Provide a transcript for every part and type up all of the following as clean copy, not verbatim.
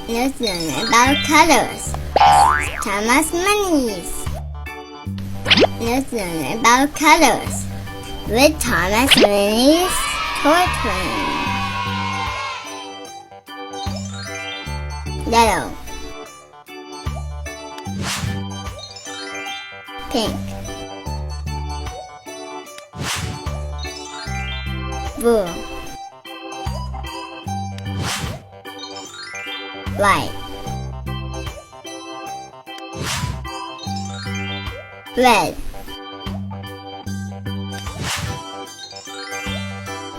Let's learn about colors. Thomas Menis. Let's learn about colors with Thomas Menis toy train. Yellow, pink, blue, white, red,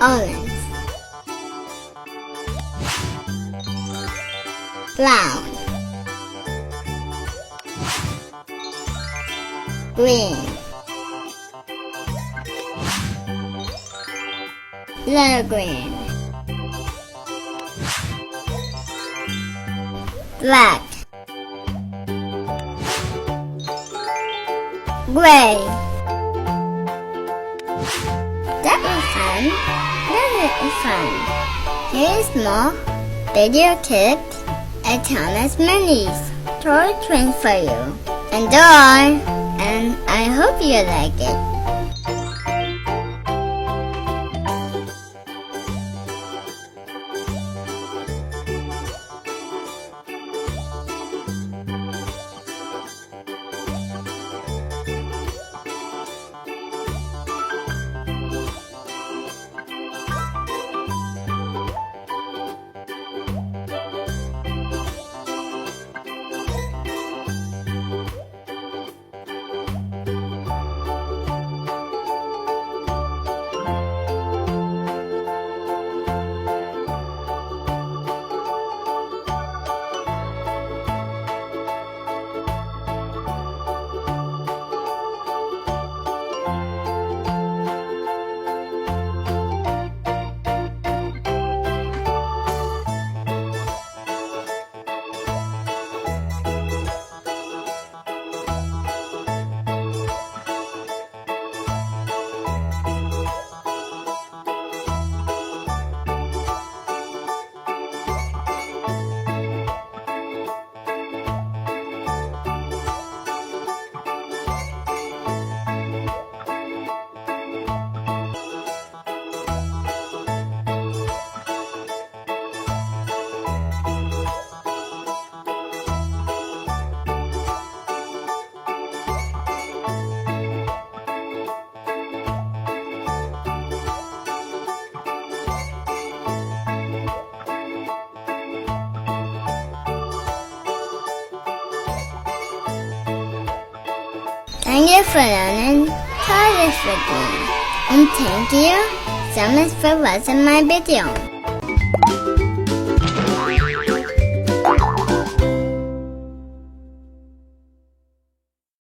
orange, brown, green, little green, black, gray. That was fun. That was fun. Here's more video clips at Thomas Menis toy train for you. Enjoy, and I hope you like it. Thank you for learning colors with me, and thank you so much for watching my video.